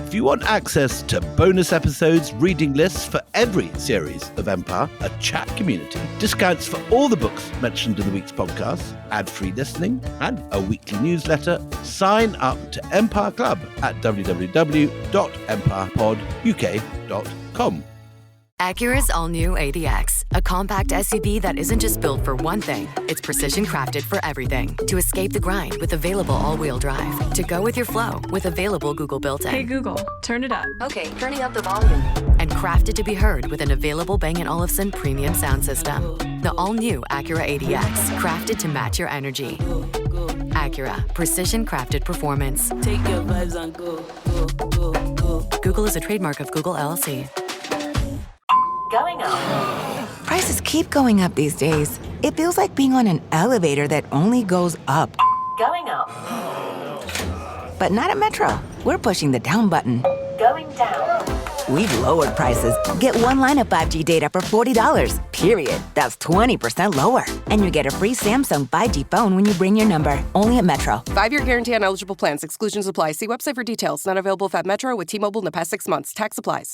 If you want access to bonus episodes, reading lists for every series of Empire, a chat community, discounts for all the books mentioned in the week's podcast, ad-free listening, and a weekly newsletter, sign up to Empire Club at www.empirepoduk.com. Acura's all-new ADX, a compact SUV that isn't just built for one thing. It's precision-crafted for everything. To escape the grind with available all-wheel drive. To go with your flow with available Google built-in. Hey Google, turn it up. Okay, turning up the volume. And crafted to be heard with an available Bang & Olufsen premium sound system. The all-new Acura ADX, crafted to match your energy. Acura, precision-crafted performance. Take your vibes and go, go, go, go. Google is a trademark of Google LLC. Going up. Prices keep going up these days. It feels like being on an elevator that only goes up. Going up. But not at Metro. We're pushing the down button. Going down. We've lowered prices. Get one line of 5G data for $40, period. That's 20% lower. And you get a free Samsung 5G phone when you bring your number. Only at Metro. 5-year guarantee on eligible plans. Exclusions apply. See website for details. Not available at Metro with T-Mobile in the past 6 months. Tax applies.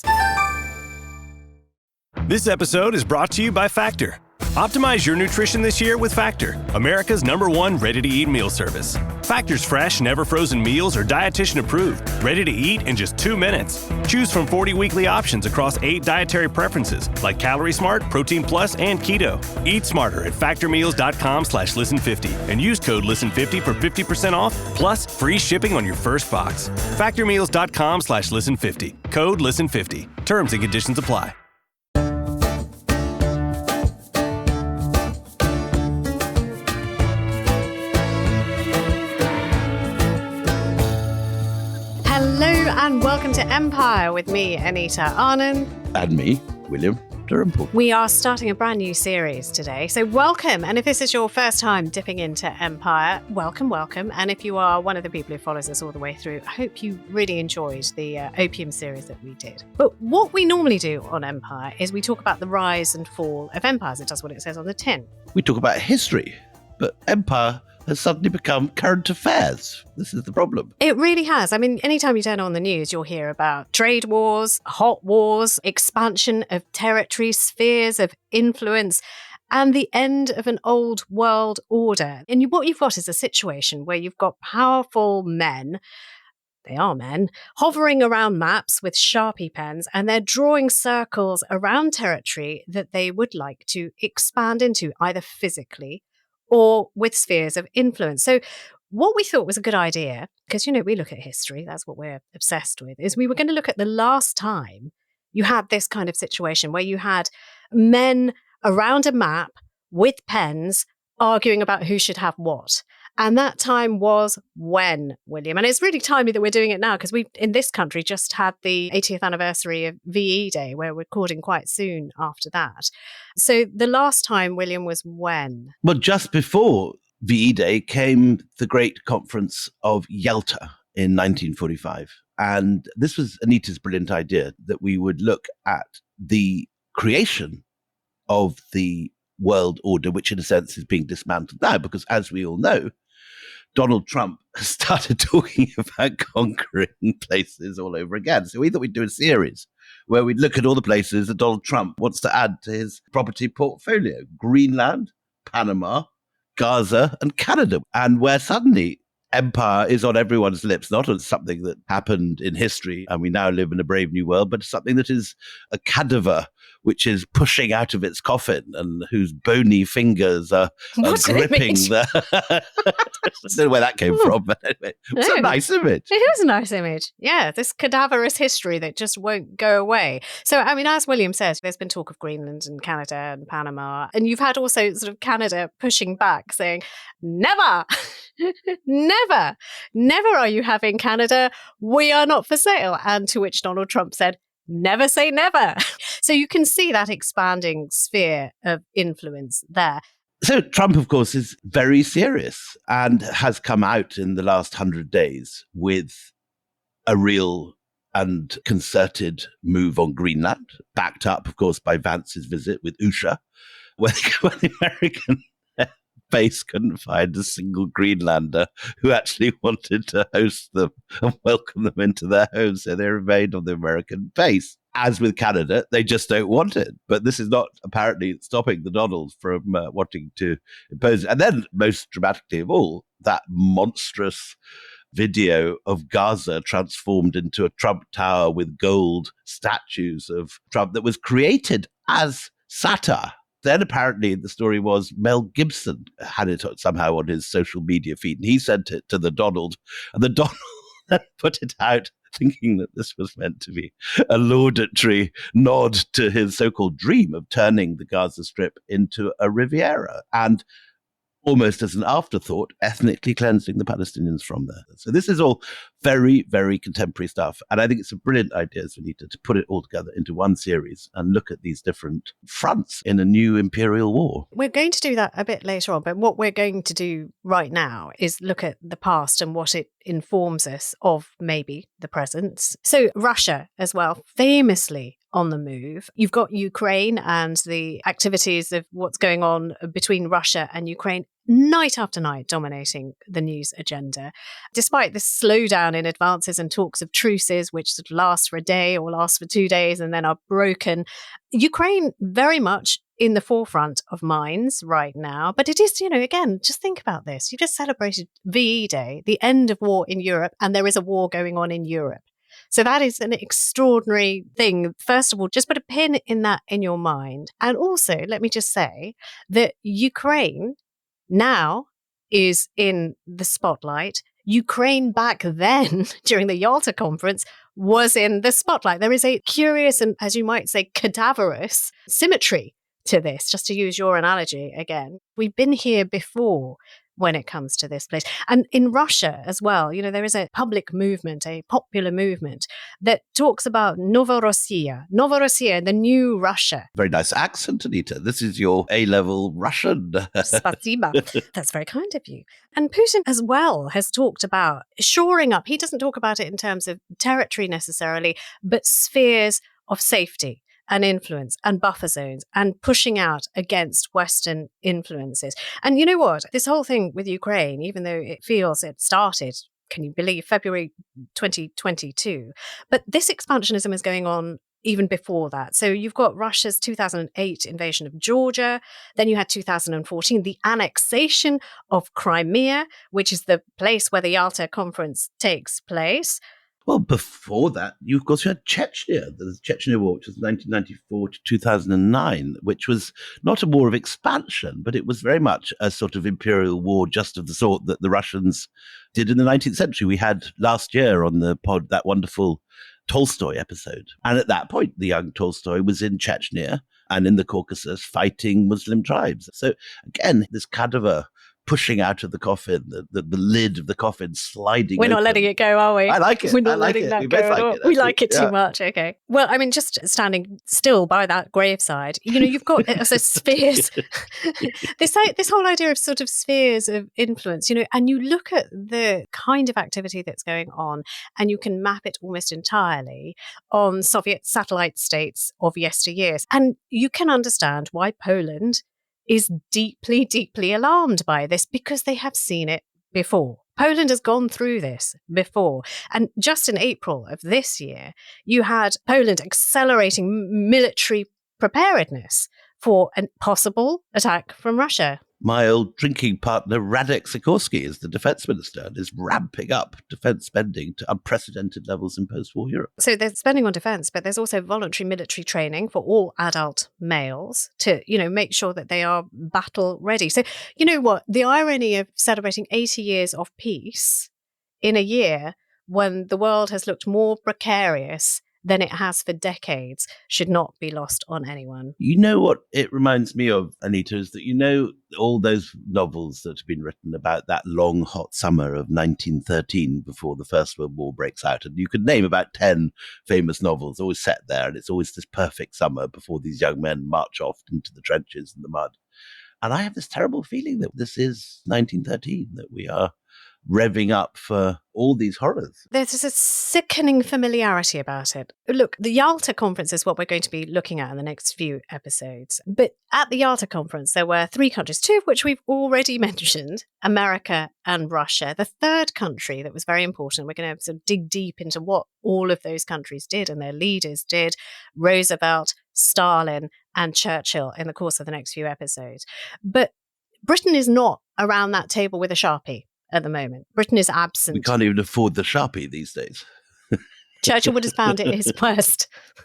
This episode is brought to you by Factor. Optimize your nutrition this year with Factor, America's #1 ready-to-eat meal service. Factor's fresh, never-frozen meals are dietitian approved, ready to eat in just 2 minutes. Choose from 40 weekly options across 8 dietary preferences like Calorie Smart, Protein Plus, and Keto. Eat smarter at factormeals.com/listen50 and use code listen50 for 50% off plus free shipping on your first box. Factormeals.com/listen50. Code listen50. Terms and conditions apply. And welcome to Empire with me, Anita Arnon. And me, William Durham. We are starting a brand new series today, so welcome. And if this is your first time dipping into Empire, welcome. And if you are one of the people who follows us all the way through, I hope you really enjoyed the Opium series that we did. But what we normally do on Empire is we talk about the rise and fall of empires. It does what it says on the tin. We talk about history, but Empire has suddenly become current affairs. This is the problem. It really has. I mean, anytime you turn on the news, you'll hear about trade wars, hot wars, expansion of territory, spheres of influence, and the end of an old world order. And what you've got is a situation where you've got powerful men, they are men, hovering around maps with Sharpie pens, and they're drawing circles around territory that they would like to expand into, either physically or with spheres of influence. So what we thought was a good idea, because, we look at history, that's what we're obsessed with, is we were going to look at the last time you had this kind of situation where you had men around a map with pens arguing about who should have what. And that time was when, William? And it's really timely that we're doing it now because we, in this country, just had the 80th anniversary of VE Day, where we're recording quite soon after that. So the last time, William, was when? Well, just before VE Day came the great conference of Yalta in 1945. And this was Anita's brilliant idea, that we would look at the creation of the world order, which in a sense is being dismantled now, because as we all know, Donald Trump has started talking about conquering places all over again. So we thought we'd do a series where we'd look at all the places that Donald Trump wants to add to his property portfolio: Greenland, Panama, Gaza, and Canada. And where suddenly empire is on everyone's lips, not as something that happened in history and we now live in a brave new world, but something that is a cadaver which is pushing out of its coffin and whose bony fingers are gripping the... I don't know where that came from, but anyway, it's a nice image. It is a nice image. Yeah, this cadaverous history that just won't go away. So, I mean, as William says, there's been talk of Greenland and Canada and Panama, and you've had also sort of Canada pushing back, saying, never, never are you having Canada. We are not for sale. And to which Donald Trump said, never say never. So you can see that expanding sphere of influence there. So Trump, of course, is very serious and has come out in the last 100 days with a real and concerted move on Greenland, backed up, of course, by Vance's visit with Usha, where the American base couldn't find a single Greenlander who actually wanted to host them and welcome them into their home, so they remained on the American base. As with Canada, they just don't want it. But this is not apparently stopping the Donalds from wanting to impose it. And then, most dramatically of all, that monstrous video of Gaza transformed into a Trump Tower with gold statues of Trump that was created as satire. Then apparently the story was Mel Gibson had it somehow on his social media feed, and he sent it to the Donald, and the Donald put it out thinking that this was meant to be a laudatory nod to his so-called dream of turning the Gaza Strip into a Riviera. And almost as an afterthought, ethnically cleansing the Palestinians from there. So this is all very, very contemporary stuff. And I think it's a brilliant idea, Anita, to put it all together into one series and look at these different fronts in a new imperial war. We're going to do that a bit later on, but what we're going to do right now is look at the past and what it informs us of maybe the present. So Russia as well, famously on the move. You've got Ukraine and the activities of what's going on between Russia and Ukraine night after night dominating the news agenda. Despite the slowdown in advances and talks of truces, which sort of last for a day or last for 2 days and then are broken, Ukraine very much in the forefront of minds right now. But it is, again, just think about this. You just celebrated VE Day, the end of war in Europe, and there is a war going on in Europe. So that is an extraordinary thing. First of all, just put a pin in that in your mind. And also, let me just say that Ukraine now is in the spotlight. Ukraine back then, during the Yalta conference, was in the spotlight. There is a curious and, as you might say, cadaverous symmetry to this, just to use your analogy again. We've been here before when it comes to this place. And in Russia as well, there is a public movement, a popular movement that talks about Novorossiya, the new Russia. Very nice accent, Anita. This is your A-level Russian. Spasiba. That's very kind of you. And Putin as well has talked about shoring up. He doesn't talk about it in terms of territory necessarily, but spheres of safety and influence and buffer zones and pushing out against Western influences. And you know what? This whole thing with Ukraine, even though it feels it started, can you believe, February 2022, but this expansionism is going on even before that. So you've got Russia's 2008 invasion of Georgia. Then you had 2014, the annexation of Crimea, which is the place where the Yalta conference takes place. Well, before that, you of course had Chechnya, the Chechnya War, which was 1994 to 2009, which was not a war of expansion, but it was very much a sort of imperial war, just of the sort that the Russians did in the 19th century. We had last year on the pod that wonderful Tolstoy episode. And at that point, the young Tolstoy was in Chechnya and in the Caucasus fighting Muslim tribes. So again, this cadaver pushing out of the coffin, the lid of the coffin sliding We're not open. letting it go, are we? I like it. We're not I like letting it. that We go both at like all. it, We actually. like it too Yeah. much. Okay. Well, I mean, just standing still by that graveside, you've got so spheres. this whole idea of sort of spheres of influence, and you look at the kind of activity that's going on, and you can map it almost entirely on Soviet satellite states of yesteryears, and you can understand why Poland is deeply, deeply alarmed by this, because they have seen it before. Poland has gone through this before. And just in April of this year, you had Poland accelerating military preparedness for a possible attack from Russia. My old drinking partner, Radek Sikorski, is the defense minister and is ramping up defense spending to unprecedented levels in post-war Europe. So there's spending on defense, but there's also voluntary military training for all adult males to, make sure that they are battle ready. So, you know what? The irony of celebrating 80 years of peace in a year when the world has looked more precarious than it has for decades should not be lost on anyone. You know what it reminds me of, Anita, is that all those novels that have been written about that long, hot summer of 1913 before the First World War breaks out. And you could name about 10 famous novels always set there. And it's always this perfect summer before these young men march off into the trenches and the mud. And I have this terrible feeling that this is 1913, that we are revving up for all these horrors. There's a sickening familiarity about it. Look, the Yalta Conference is what we're going to be looking at in the next few episodes. But at the Yalta Conference, there were 3 countries, 2 of which we've already mentioned, America and Russia. The third country that was very important, we're going to sort of dig deep into what all of those countries did and their leaders did, Roosevelt, Stalin, and Churchill in the course of the next few episodes. But Britain is not around that table with a Sharpie at the moment. Britain is absent. We can't even afford the Sharpie these days. Churchill would have found it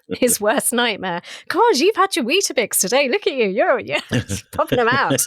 his worst nightmare. God, you've had your Weetabix today. Look at you. You're popping them out.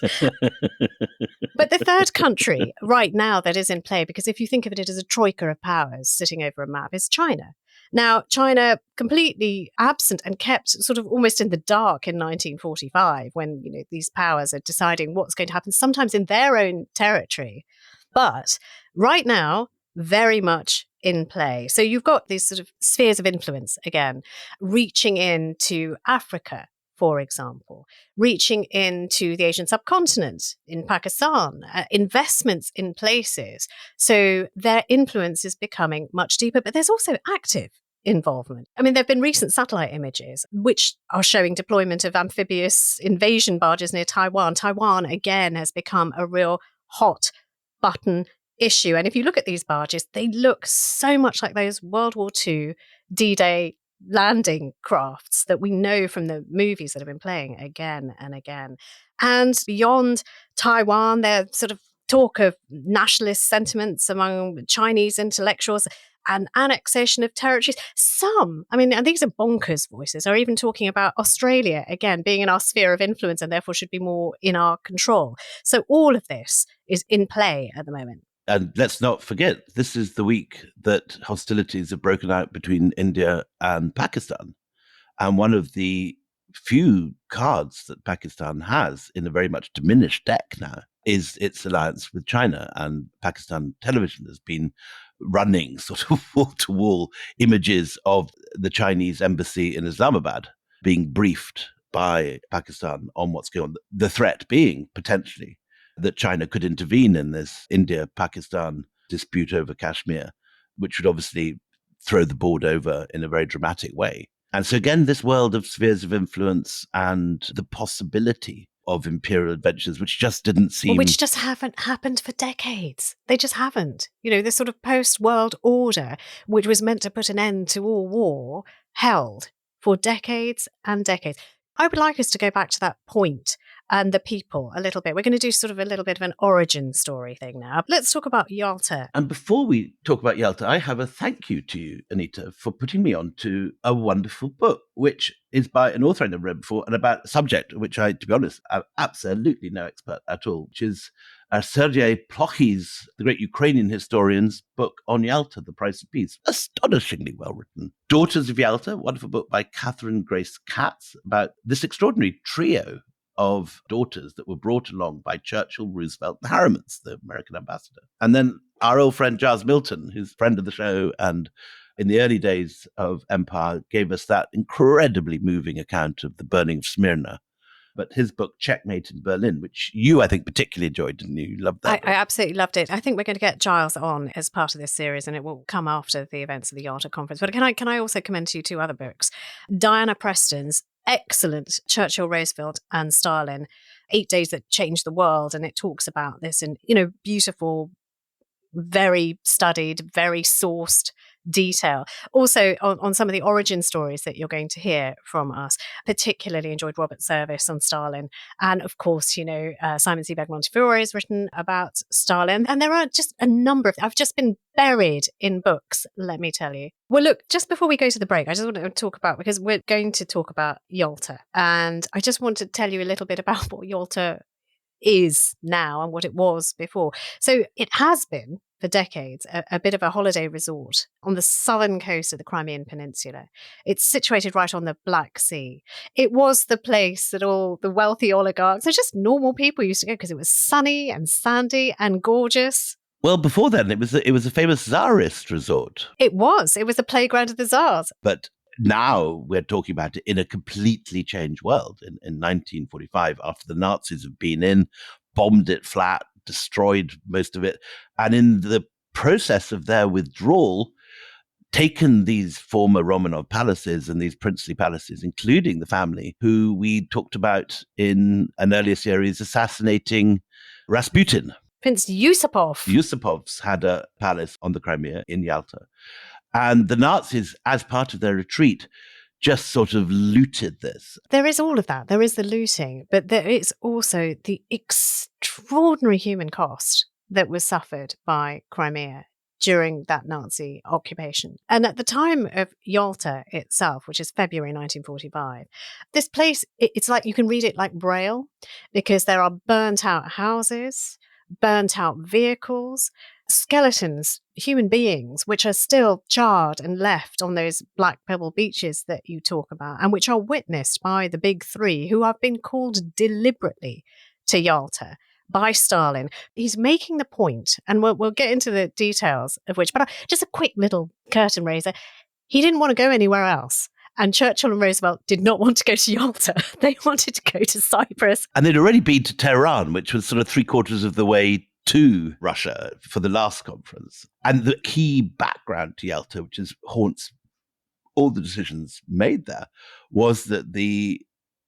But the third country right now that is in play, because if you think of it as a troika of powers sitting over a map, is China. Now, China completely absent and kept sort of almost in the dark in 1945 when, these powers are deciding what's going to happen, sometimes in their own territory. But right now, very much in play. So you've got these sort of spheres of influence, again, reaching into Africa, for example, reaching into the Asian subcontinent, in Pakistan, investments in places. So their influence is becoming much deeper, but there's also active involvement. I mean, there have been recent satellite images which are showing deployment of amphibious invasion barges near Taiwan. Taiwan, again, has become a real hot button issue. And if you look at these barges, they look so much like those World War II D-Day landing crafts that we know from the movies that have been playing again and again. And beyond Taiwan, there's sort of talk of nationalist sentiments among Chinese intellectuals and annexation of territories. Some, and these are bonkers voices, are even talking about Australia, again, being in our sphere of influence and therefore should be more in our control. So all of this is in play at the moment. And let's not forget, this is the week that hostilities have broken out between India and Pakistan. And one of the few cards that Pakistan has in a very much diminished deck now is its alliance with China. And Pakistan television has been running sort of wall-to-wall images of the Chinese embassy in Islamabad being briefed by Pakistan on what's going on. The threat being potentially that China could intervene in this India-Pakistan dispute over Kashmir, which would obviously throw the board over in a very dramatic way. And so again, this world of spheres of influence and the possibility of imperial adventures, which just didn't seem... Which just haven't happened for decades. They just haven't. This sort of post-world order, which was meant to put an end to all war, held for decades and decades. I would like us to go back to that point and the people a little bit. We're going to do sort of a little bit of an origin story thing now. Let's talk about Yalta. And before we talk about Yalta, I have a thank you to you, Anita, for putting me on to a wonderful book, which is by an author I never read before and about a subject which I, to be honest, am absolutely no expert at all, which is Sergei Plokhy's, the great Ukrainian historian's book on Yalta, The Price of Peace. Astonishingly well written. Daughters of Yalta, wonderful book by Catherine Grace Katz about this extraordinary trio of daughters that were brought along by Churchill, Roosevelt, and Harrimans, the American ambassador. And then our old friend Giles Milton, who's a friend of the show and in the early days of Empire gave us that incredibly moving account of the burning of Smyrna. But his book, Checkmate in Berlin, which you, I think, particularly enjoyed, didn't you? You loved that. I absolutely loved it. I think we're going to get Giles on as part of this series, and it will come after the events of the Yalta Conference. But can I also commend to you 2 other books? Diana Preston's excellent Churchill, Roosevelt, and Stalin, 8 Days That Changed the World. And it talks about this in, beautiful, very studied, very sourced detail. Also on some of the origin stories that you're going to hear from us. Particularly enjoyed Robert Service on Stalin. And of course, Simon Sebag Montefiore has written about Stalin. And there are just a number of, I've just been buried in books, let me tell you. Well, look, just before we go to the break, I just want to talk about, because we're going to talk about Yalta. And I just want to tell you a little bit about what Yalta is now and what it was before. So it has been for decades a bit of a holiday resort on the southern coast of the Crimean Peninsula. It's situated right on the Black Sea. It was the place that all the wealthy oligarchs, they're just normal people, used to go because it was sunny and sandy and gorgeous. Well, before then, it was a famous Tsarist resort. It was the playground of the Tsars. But now we're talking about it in a completely changed world. In 1945, after the Nazis have been in, bombed it flat, destroyed most of it, and in the process of their withdrawal, taken these former Romanov palaces and these princely palaces, including the family who we talked about in an earlier series, assassinating Rasputin. Prince Yusupov. Yusupovs had a palace on the Crimea in Yalta. And the Nazis, as part of their retreat, just sort of looted this. There is all of that. There is the looting, but there is also the extraordinary human cost that was suffered by Crimea during that Nazi occupation. And at the time of Yalta itself, which is February 1945, this place, it's like you can read it like Braille, because there are burnt out houses, burnt out vehicles, skeletons, human beings, which are still charred and left on those black pebble beaches that you talk about, and which are witnessed by the big three who have been called deliberately to Yalta by Stalin. He's making the point, and we'll get into the details of which, but just a quick little curtain raiser. He didn't want to go anywhere else. And Churchill and Roosevelt did not want to go to Yalta. They wanted to go to Cyprus. And they'd already been to Tehran, which was sort of 3/4 of the way to Russia for the last conference. And the key background to Yalta, which haunts all the decisions made there, was that the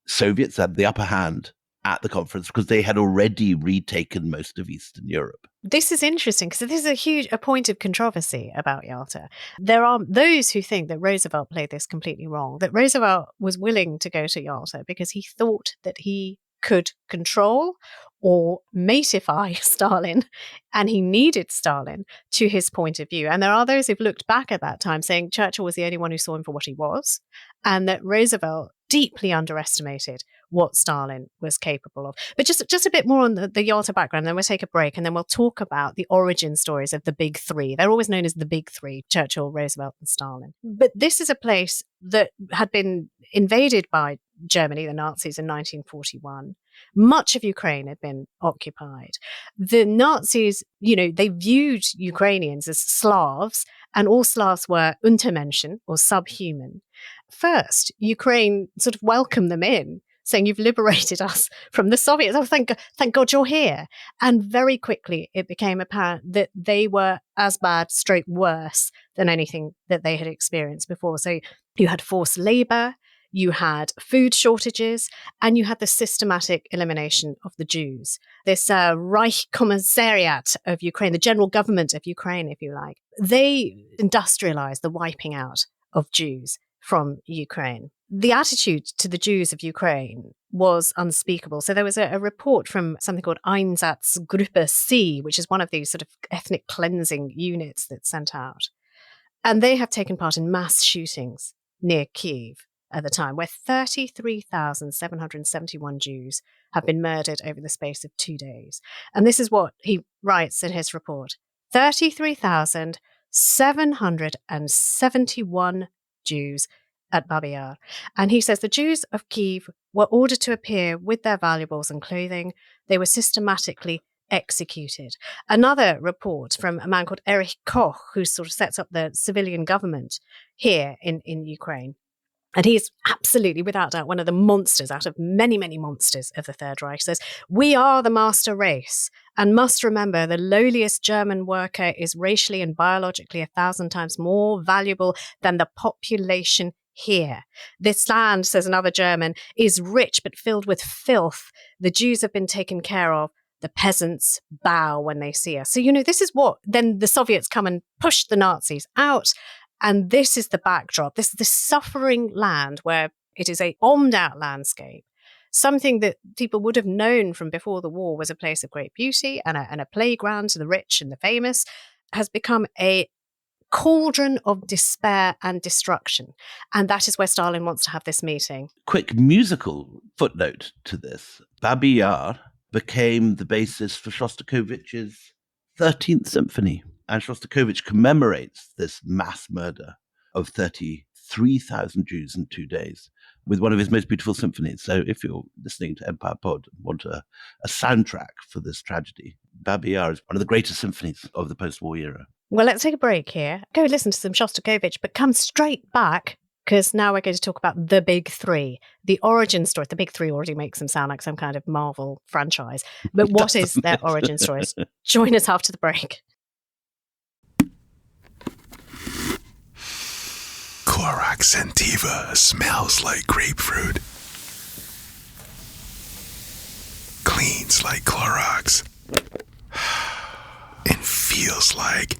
Soviets had the upper hand at the conference because they had already retaken most of Eastern Europe. This is interesting because this is a point of controversy about Yalta. There are those who think that Roosevelt played this completely wrong, that Roosevelt was willing to go to Yalta because he thought that he could control or matify Stalin, and he needed Stalin to his point of view. And there are those who've looked back at that time saying Churchill was the only one who saw him for what he was, and that Roosevelt deeply underestimated what Stalin was capable of. But just a bit more on the Yalta background, then we'll take a break, and then we'll talk about the origin stories of the big three. They're always known as the big three: Churchill, Roosevelt, and Stalin. But this is a place that had been invaded by Germany, the Nazis, in 1941. Much of Ukraine had been occupied. The Nazis, they viewed Ukrainians as Slavs, and all Slavs were Untermenschen, or subhuman. First, Ukraine sort of welcomed them in, saying, "You've liberated us from the Soviets. Oh, thank God you're here." And very quickly, it became apparent that they were as bad, straight worse than anything that they had experienced before. So you had forced labor, you had food shortages, and you had the systematic elimination of the Jews. This Reich Commissariat of Ukraine, the general government of Ukraine, if you like, they industrialized the wiping out of Jews from Ukraine. The attitude to the Jews of Ukraine was unspeakable. So there was a report from something called Einsatzgruppe C, which is one of these sort of ethnic cleansing units that's sent out. And they have taken part in mass shootings near Kyiv at the time, where 33,771 Jews have been murdered over the space of 2 days. And this is what he writes in his report: 33,771 Jews at Babi Yar. And he says the Jews of Kyiv were ordered to appear with their valuables and clothing. They were systematically executed. Another report from a man called Erich Koch, who sort of sets up the civilian government here in Ukraine. And he's absolutely, without doubt, one of the monsters out of many, many monsters of the Third Reich. Says, "We are the master race and must remember the lowliest German worker is racially and biologically 1,000 times more valuable than the population here. This land," says another German, "is rich but filled with filth. The Jews have been taken care of. The peasants bow when they see us." So, this is what then the Soviets come and push the Nazis out. And this is the backdrop. This is the suffering land where it is a bombed out landscape. Something that people would have known from before the war was a place of great beauty and a playground to the rich and the famous has become a cauldron of despair and destruction. And that is where Stalin wants to have this meeting. Quick musical footnote to this. Babi Yar became the basis for Shostakovich's 13th Symphony. And Shostakovich commemorates this mass murder of 33,000 Jews in 2 days with one of his most beautiful symphonies. So if you're listening to Empire Pod and want a soundtrack for this tragedy, Babi Yar is one of the greatest symphonies of the post-war era. Well, let's take a break here. Go listen to some Shostakovich, but come straight back because now we're going to talk about the big three, the origin story. The big three already makes them sound like some kind of Marvel franchise. But what is their origin stories? Join us after the break. Clorox Sentiva smells like grapefruit. Cleans like Clorox. And feels like...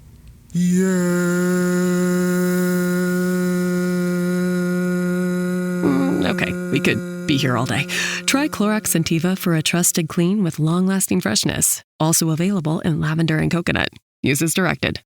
Okay, we could be here all day. Try Clorox Sentiva for a trusted clean with long-lasting freshness. Also available in lavender and coconut. Use as directed.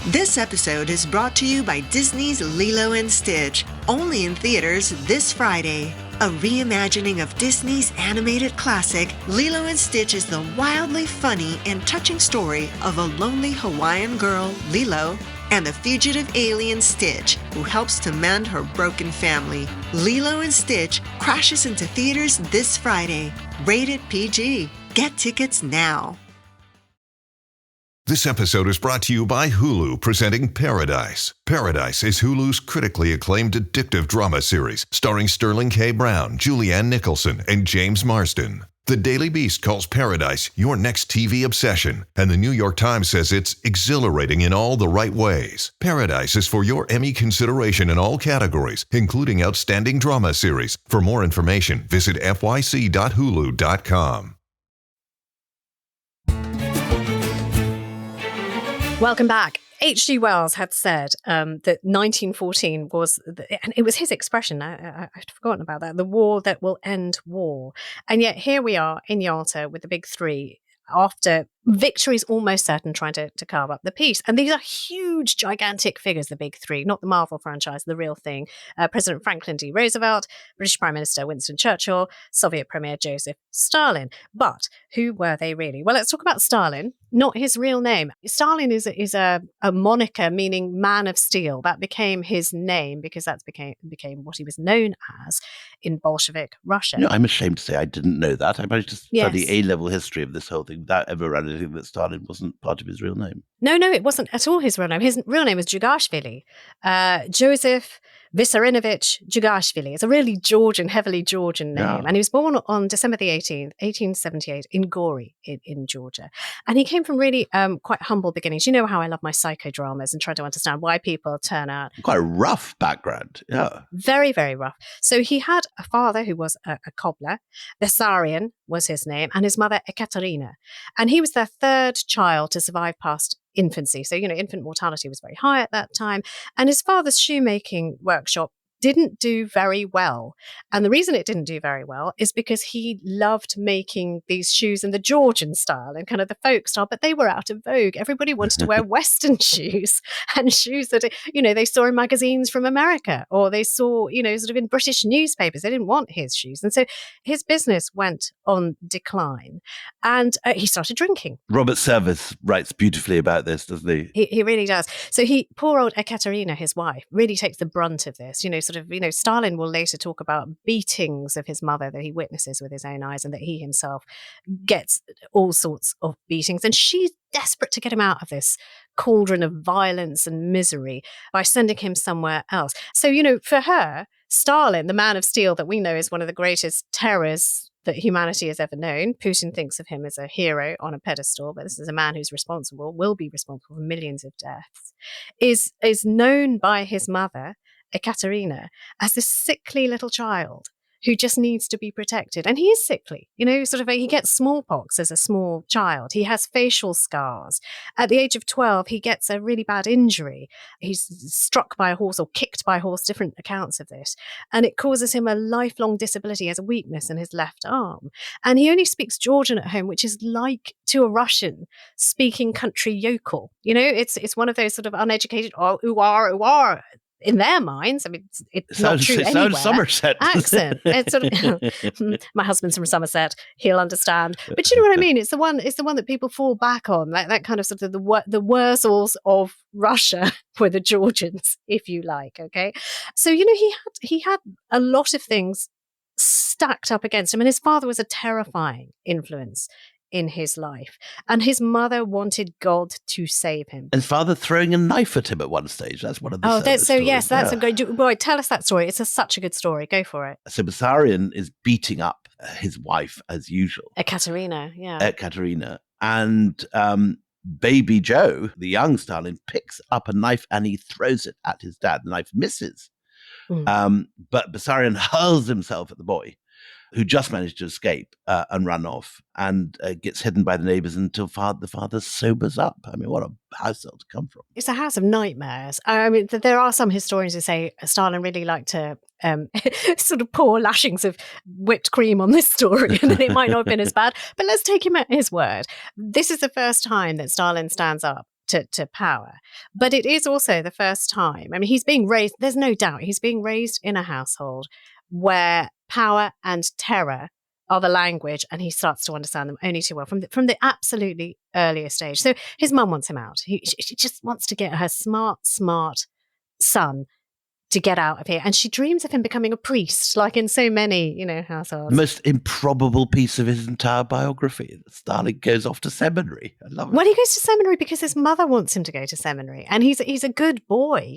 This episode is brought to you by Disney's Lilo and Stitch, only in theaters this Friday. A reimagining of Disney's animated classic, Lilo and Stitch is the wildly funny and touching story of a lonely Hawaiian girl, Lilo, and the fugitive alien Stitch, who helps to mend her broken family. Lilo and Stitch crashes into theaters this Friday. Rated PG. Get tickets now. This episode is brought to you by Hulu, presenting Paradise. Paradise is Hulu's critically acclaimed addictive drama series, starring Sterling K. Brown, Julianne Nicholson, and James Marsden. The Daily Beast calls Paradise your next TV obsession, and the New York Times says it's exhilarating in all the right ways. Paradise is for your Emmy consideration in all categories, including Outstanding Drama Series. For more information, visit fyc.hulu.com. Welcome back. H.G. Wells had said that 1914 was, and it was his expression, I'd forgotten about that, the war that will end war. And yet here we are in Yalta with the big three, after victory is almost certain, trying to carve up the peace. And these are huge, gigantic figures, the big three, not the Marvel franchise, the real thing. President Franklin D. Roosevelt, British Prime Minister Winston Churchill, Soviet Premier Joseph Stalin. But who were they really? Well, let's talk about Stalin, not his real name. Stalin is a moniker meaning man of steel. That became his name because that became what he was known as in Bolshevik Russia. No, I'm ashamed to say I didn't know that. I managed to study Yes. A-level history of this whole thing without ever realizing that Stalin wasn't part of his real name. No, it wasn't at all his real name. His real name was Jugashvili. Joseph Vissarionovich Jugashvili. It's a really Georgian, heavily Georgian name. Yeah. And he was born on December the 18th, 1878 in Gori in Georgia. And he came from really quite humble beginnings. You know how I love my psychodramas and try to understand why people turn out. Quite a rough background, yeah. Very, very rough. So he had a father who was a cobbler. Bessarion was his name, and his mother, Ekaterina. And he was their third child to survive past infancy. So, infant mortality was very high at that time. And his father's shoemaking workshop didn't do very well. And the reason it didn't do very well is because he loved making these shoes in the Georgian style and kind of the folk style, but they were out of vogue. Everybody wanted to wear Western shoes and shoes that, they saw in magazines from America, or they saw, sort of in British newspapers. They didn't want his shoes. And so his business went on decline and he started drinking. Robert Service writes beautifully about this, doesn't he? He really does. So poor old Ekaterina, his wife, really takes the brunt of this. Stalin will later talk about beatings of his mother that he witnesses with his own eyes, and that he himself gets all sorts of beatings. And she's desperate to get him out of this cauldron of violence and misery by sending him somewhere else. So, for her, Stalin, the man of steel that we know is one of the greatest terrors that humanity has ever known. Putin thinks of him as a hero on a pedestal, but this is a man who's will be responsible for millions of deaths, is known by his mother, Ekaterina, as this sickly little child who just needs to be protected. And he is sickly, he gets smallpox as a small child. He has facial scars. At the age of 12, he gets a really bad injury. He's struck by a horse or kicked by a horse, different accounts of this. And it causes him a lifelong disability. He has a weakness in his left arm. And he only speaks Georgian at home, which is like to a Russian speaking country yokel. It's one of those sort of uneducated, ooh are, in their minds. I mean, it's not true anywhere. It sounds Somerset. Accent. It's sort of, my husband's from Somerset. He'll understand. But you know what I mean? It's the one that people fall back on. Like that kind of sort of the Wurzels of Russia were the Georgians, if you like. Okay. So, he had a lot of things stacked up against him. And his father was a terrifying influence in his life. And his mother wanted God to save him. And his father throwing a knife at him at one stage. That's one of the service stories. Yes, that's a good. Boy, tell us that story. It's such a good story. Go for it. So Bessarion is beating up his wife as usual. Ekaterina, yeah. And baby Joe, the young Stalin, picks up a knife and he throws it at his dad. The knife misses. But Bessarion hurls himself at the boy, who just managed to escape and run off, and gets hidden by the neighbors until the father sobers up. I mean, what a household to come from. It's a house of nightmares. I mean, there are some historians who say Stalin really liked to sort of pour lashings of whipped cream on this story, and it might not have been as bad, but let's take him at his word. This is the first time that Stalin stands up to power. But it is also the first time, I mean, he's being raised, there's no doubt, he's being raised in a household where power and terror are the language, and he starts to understand them only too well from the absolutely earliest stage. So his mum wants him out. She just wants to get her smart son to get out of here. And she dreams of him becoming a priest, like in so many, households. The most improbable piece of his entire biography. Stalin goes off to seminary. I love it. Well, he goes to seminary because his mother wants him to go to seminary. And he's a good boy.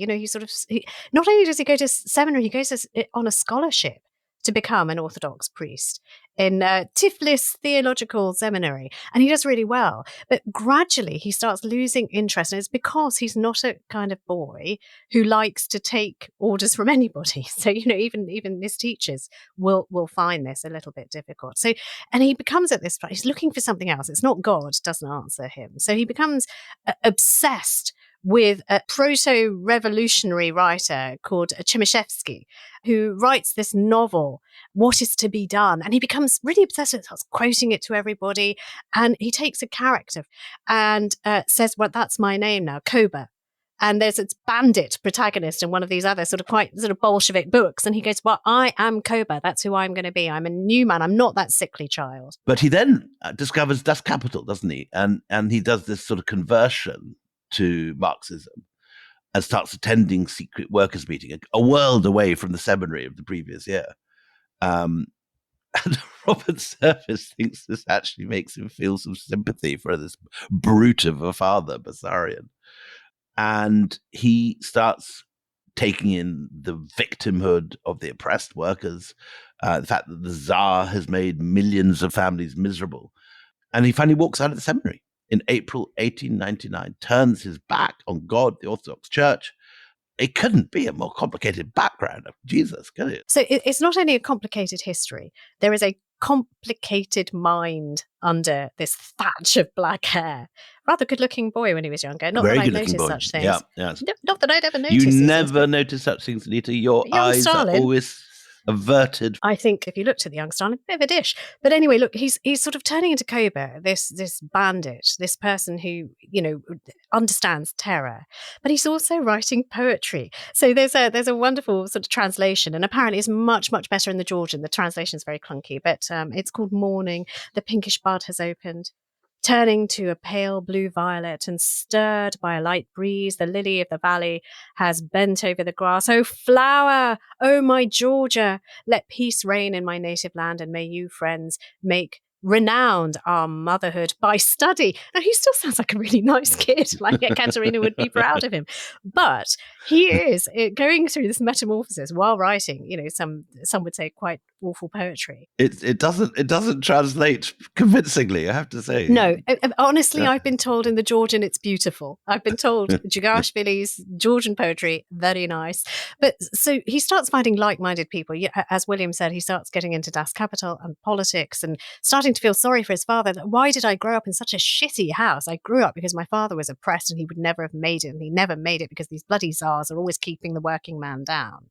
Not only does he go to seminary, he goes on a scholarship to become an Orthodox priest in Tiflis Theological Seminary. And he does really well. But gradually he starts losing interest. And it's because he's not a kind of boy who likes to take orders from anybody. So, even his teachers will find this a little bit difficult. So, and he becomes at this point, he's looking for something else. It's not God doesn't answer him. So he becomes obsessed with a proto-revolutionary writer called Chemishevsky, who writes this novel, What is to be Done? And he becomes really obsessed with it, starts quoting it to everybody. And he takes a character and says, well, that's my name now, Koba. And there's its bandit protagonist in one of these other sort of Bolshevik books. And he goes, well, I am Koba. That's who I'm going to be. I'm a new man. I'm not that sickly child. But he then discovers Das Kapital, doesn't he? And he does this sort of conversion to Marxism and starts attending secret workers' meeting, a world away from the seminary of the previous year. And Robert Service thinks this actually makes him feel some sympathy for this brute of a father, Bessarion. And he starts taking in the victimhood of the oppressed workers, the fact that the Tsar has made millions of families miserable. And he finally walks out of the seminary in April 1899, turns his back on God, the Orthodox Church. It couldn't be a more complicated background of Jesus, could it? So it's not only a complicated history, there is a complicated mind under this thatch of black hair. Rather good-looking boy when he was younger. Not that I've noticed such things. Yeah, yes. Not that I'd ever noticed. You never notice such things, Anita. Your eyes Stalin are always averted. I think if you looked at the young Stalin, bit of a dish. But anyway, look, he's sort of turning into Koba, this bandit, this person who, understands terror. But he's also writing poetry. So there's a wonderful sort of translation, and apparently it's much, much better in the Georgian. The translation is very clunky, but it's called Morning. The pinkish bud has opened, turning to a pale blue violet, and stirred by a light breeze, the lily of the valley has bent over the grass. Oh, flower, oh, my Georgia, let peace reign in my native land, and may you, friends, make renowned our motherhood by study. Now, he still sounds like a really nice kid, like Katerina would be proud of him. But he is going through this metamorphosis while writing, some would say quite awful poetry. It doesn't translate convincingly, I have to say. No, honestly, I've been told in the Georgian it's beautiful. I've been told Jugashvili's Georgian poetry, very nice. But so he starts finding like-minded people. As William said, he starts getting into Das Kapital and politics and starting to feel sorry for his father. Why did I grow up in such a shitty house? I grew up because my father was oppressed and he would never have made it. And he never made it because these bloody czars are always keeping the working man down.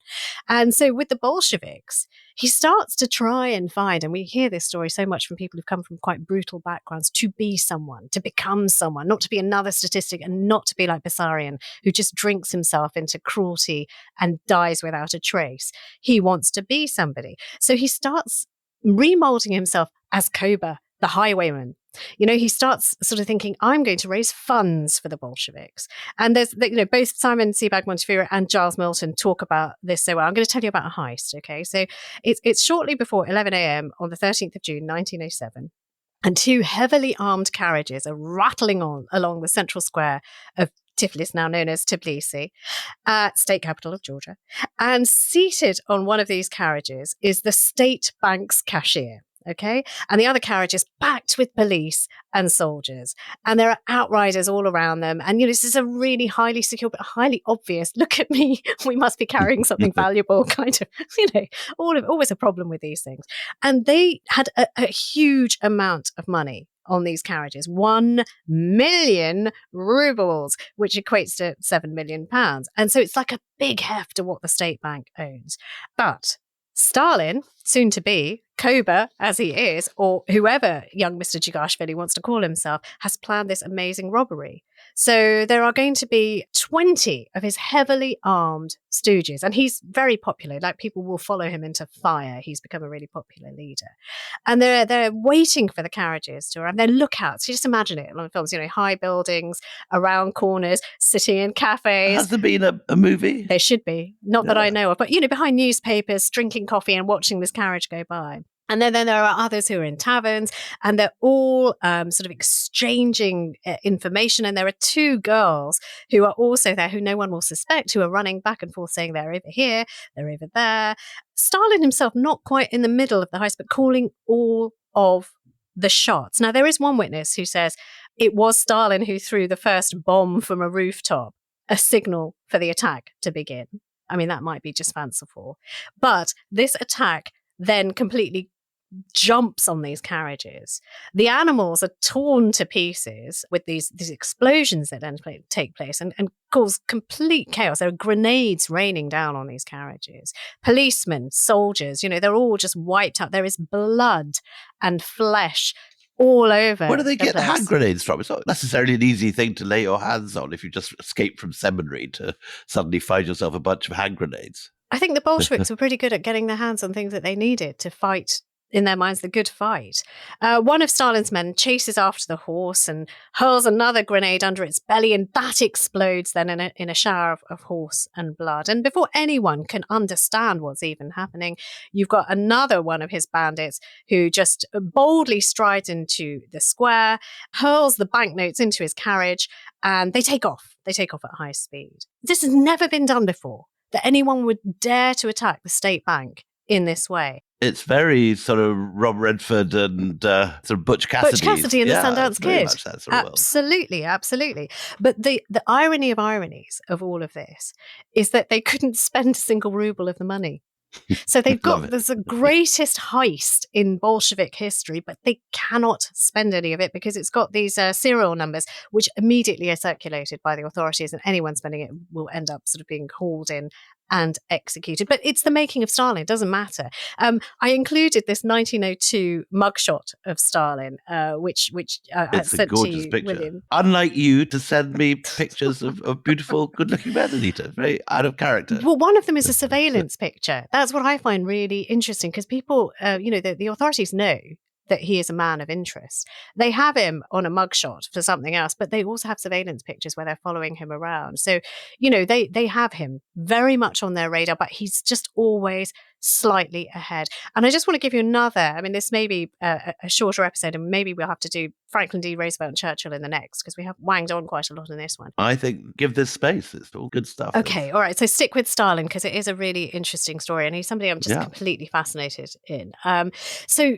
And so with the Bolsheviks, he starts to try and find, and we hear this story so much from people who've come from quite brutal backgrounds, to be someone, to become someone, not to be another statistic and not to be like Bessarion, who just drinks himself into cruelty and dies without a trace. He wants to be somebody. So he starts remolding himself as Koba, the highwayman. He starts sort of thinking, I'm going to raise funds for the Bolsheviks. And there's, both Simon Sebag Montefiore and Giles Milton talk about this so well. I'm going to tell you about a heist, okay? So it's shortly before 11 a.m. on the 13th of June, 1907. and two heavily armed carriages are rattling on along the central square of Tiflis, now known as Tbilisi, state capital of Georgia. And seated on one of these carriages is the state bank's cashier. Okay. And the other carriage is packed with police and soldiers. And there are outriders all around them. And, this is a really highly secure, but highly obvious, look at me, we must be carrying something valuable kind of, always a problem with these things. And they had a huge amount of money on these carriages, 1 million rubles, which equates to £7 million. And so it's like a big heft of what the state bank owns. But Stalin, soon to be, Koba as he is, or whoever young Mr. Jigashvili wants to call himself, has planned this amazing robbery. So there are going to be 20 of his heavily armed stooges, and he's very popular. Like, people will follow him into fire. He's become a really popular leader. And they're waiting for the carriages to arrive. They're lookouts. You just imagine it on films, high buildings, around corners, sitting in cafes. Has there been a movie? There should be. Not that I know of. But, behind newspapers, drinking coffee and watching this carriage go by. And then there are others who are in taverns, and they're all sort of exchanging information. And there are two girls who are also there, who no one will suspect, who are running back and forth saying they're over here, they're over there. Stalin himself not quite in the middle of the heist, but calling all of the shots. Now, there is one witness who says it was Stalin who threw the first bomb from a rooftop, a signal for the attack to begin. I mean, that might be just fanciful. But this attack then completely jumps on these carriages. The animals are torn to pieces with these explosions that then take place and cause complete chaos. There are grenades raining down on these carriages. Policemen, soldiers, they're all just wiped out. There is blood and flesh all over. Where do they get hand grenades from? It's not necessarily an easy thing to lay your hands on if you just escape from seminary to suddenly find yourself a bunch of hand grenades. I think the Bolsheviks were pretty good at getting their hands on things that they needed to fight, in their minds, the good fight. One of Stalin's men chases after the horse and hurls another grenade under its belly, and that explodes then in a shower of horse and blood. And before anyone can understand what's even happening, you've got another one of his bandits who just boldly strides into the square, hurls the banknotes into his carriage, and they take off. They take off at high speed. This has never been done before, that anyone would dare to attack the state bank in this way. It's very sort of Rob Redford and sort of Butch Cassidy. Butch Cassidy and the Sundance Kid. Much that sort of Absolutely, absolutely. But the irony of ironies of all of this is that they couldn't spend a single ruble of the money. So they've got the greatest heist in Bolshevik history, but they cannot spend any of it because it's got these serial numbers, which immediately are circulated by the authorities, and anyone spending it will end up sort of being hauled in and executed. But it's the making of Stalin. It doesn't matter. I included this 1902 mugshot of Stalin, which I it's sent a gorgeous to you, picture. William. Unlike you to send me pictures of beautiful, good-looking men, Anita. Very out of character. Well, one of them is a surveillance picture. That's what I find really interesting because people, the authorities know that he is a man of interest. They have him on a mugshot for something else, but they also have surveillance pictures where they're following him around. So, they have him very much on their radar, but he's just always slightly ahead. And I just want to give you another, this may be a shorter episode, and maybe we'll have to do Franklin D, Roosevelt and Churchill in the next, because we have wanged on quite a lot in this one. I think give this space. It's all good stuff. Okay, all right. So stick with Stalin, because it is a really interesting story, and he's somebody I'm just completely fascinated in. So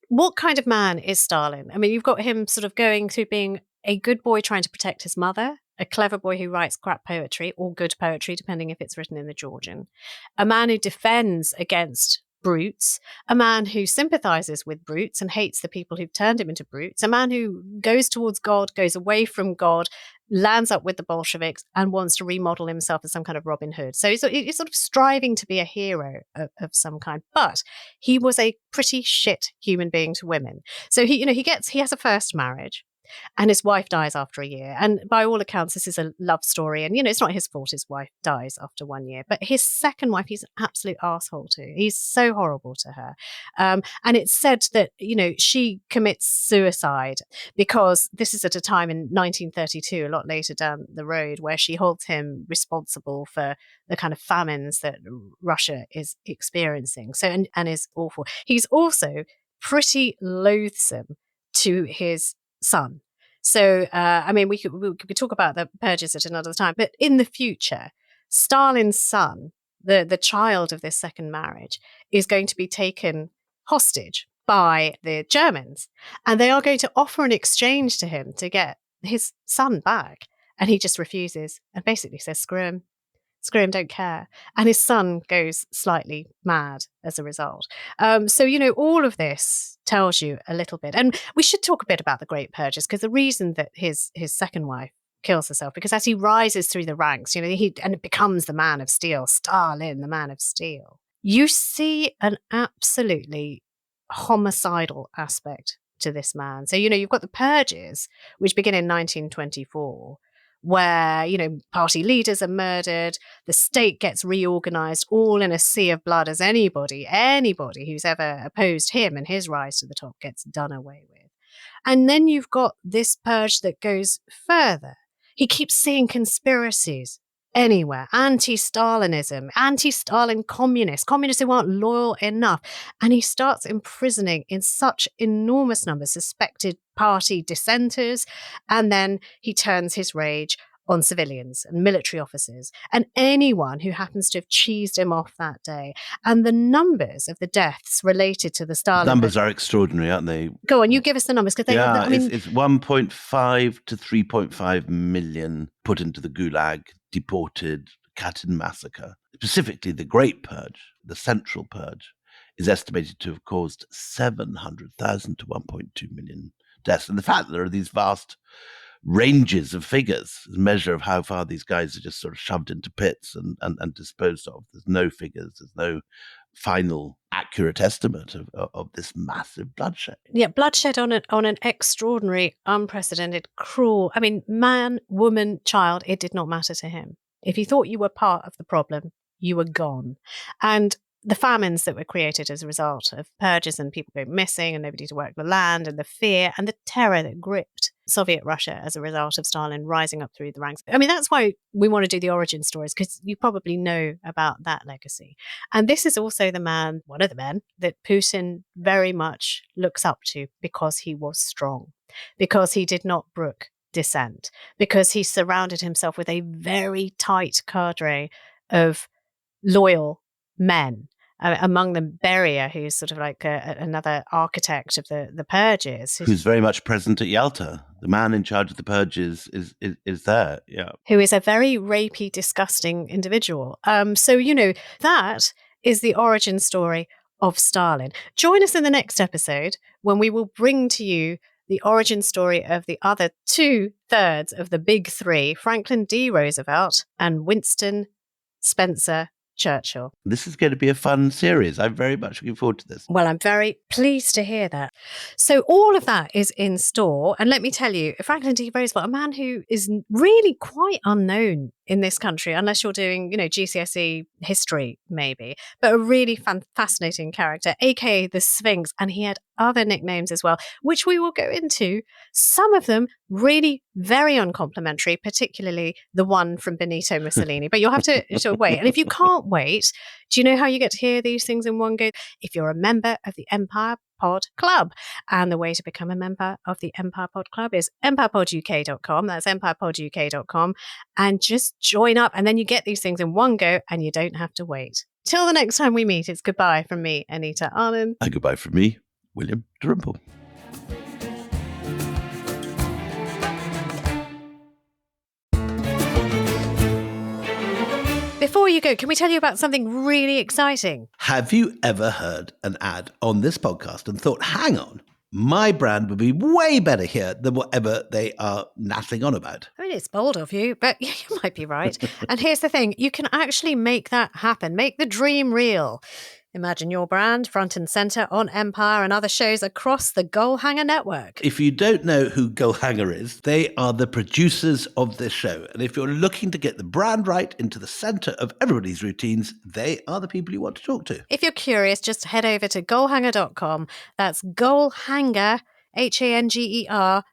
what kind of man is Stalin? You've got him sort of going through being a good boy trying to protect his mother, a clever boy who writes crap poetry or good poetry, depending if it's written in the Georgian, a man who defends against brutes, a man who sympathizes with brutes and hates the people who've turned him into brutes, a man who goes towards God, goes away from God, lands up with the Bolsheviks and wants to remodel himself as some kind of Robin Hood. So he's sort of striving to be a hero of some kind, but he was a pretty shit human being to women. So he has a first marriage. And his wife dies after a year. And by all accounts, this is a love story. And, it's not his fault his wife dies after 1 year. But his second wife, he's an absolute asshole to. He's so horrible to her. And it's said that, she commits suicide because this is at a time in 1932, a lot later down the road, where she holds him responsible for the kind of famines that Russia is experiencing. So, and is awful. He's also pretty loathsome to his son. So, we could talk about the purges at another time, but in the future, Stalin's son, the child of this second marriage, is going to be taken hostage by the Germans, and they are going to offer an exchange to him to get his son back. And he just refuses and basically says, screw him, don't care. And his son goes slightly mad as a result. So, all of this tells you a little bit. And we should talk a bit about the Great Purges, because the reason that his second wife kills herself, because as he rises through the ranks, and it becomes the man of steel, Stalin, the man of steel, you see an absolutely homicidal aspect to this man. So, you've got the purges, which begin in 1924, where, party leaders are murdered, the state gets reorganized, all in a sea of blood, as anybody who's ever opposed him and his rise to the top gets done away with. And then you've got this purge that goes further. He keeps seeing conspiracies anywhere, anti-Stalinism, anti-Stalin communists who aren't loyal enough. And he starts imprisoning in such enormous numbers suspected party dissenters. And then he turns his rage on civilians and military officers and anyone who happens to have cheesed him off that day. And the numbers of the deaths related to the Stalin... Numbers are extraordinary, aren't they? Go on, you give us the numbers. It's 1.5 to 3.5 million put into the Gulag, deported, Katyn massacre. Specifically, the Great Purge, the Central Purge, is estimated to have caused 700,000 to 1.2 million deaths. And the fact that there are these vast ranges of figures, a measure of how far these guys are just sort of shoved into pits and disposed of. There's no figures, there's no final accurate estimate of this massive bloodshed. Yeah, bloodshed on an extraordinary, unprecedented, cruel, man, woman, child, it did not matter to him. If you thought you were part of the problem, you were gone. And the famines that were created as a result of purges and people going missing and nobody to work the land, and the fear and the terror that gripped Soviet Russia as a result of Stalin rising up through the ranks. That's why we want to do the origin stories, because you probably know about that legacy. And this is also one of the men that Putin very much looks up to, because he was strong, because he did not brook dissent, because he surrounded himself with a very tight cadre of loyal men. Among them, Beria, who's sort of like another architect of the purges. Who's very much present at Yalta. The man in charge of the purges is there, yeah. Who is a very rapey, disgusting individual. That is the origin story of Stalin. Join us in the next episode when we will bring to you the origin story of the other 2/3 of the big three, Franklin D. Roosevelt and Winston Spencer Churchill. This is going to be a fun series. I'm very much looking forward to this. Well, I'm very pleased to hear that. So all of that is in store. And let me tell you, Franklin D. Roosevelt, a man who is really quite unknown in this country, unless you're doing, GCSE history, maybe, but a really fascinating character, aka the Sphinx. And he had other nicknames as well, which we will go into. Some of them really very uncomplimentary, particularly the one from Benito Mussolini. But you'll have to wait. And if you can't wait, do you know how you get to hear these things in one go? If you're a member of the Empire Pod Club. And the way to become a member of the Empire Pod Club is empirepoduk.com. That's empirepoduk.com. And just join up, and then you get these things in one go and you don't have to wait. Till the next time we meet, it's goodbye from me, Anita Arlen. And goodbye from me, William Dalrymple. Before you go, can we tell you about something really exciting? Have you ever heard an ad on this podcast and thought, hang on, my brand would be way better here than whatever they are nattering on about? It's bold of you, but you might be right. And here's the thing, you can actually make that happen. Make the dream real. Imagine your brand front and center on Empire and other shows across the Goalhanger network. If you don't know who Goalhanger is, they are the producers of this show. And if you're looking to get the brand right into the center of everybody's routines, they are the people you want to talk to. If you're curious, just head over to goalhanger.com. That's Goalhanger, HANGER.com.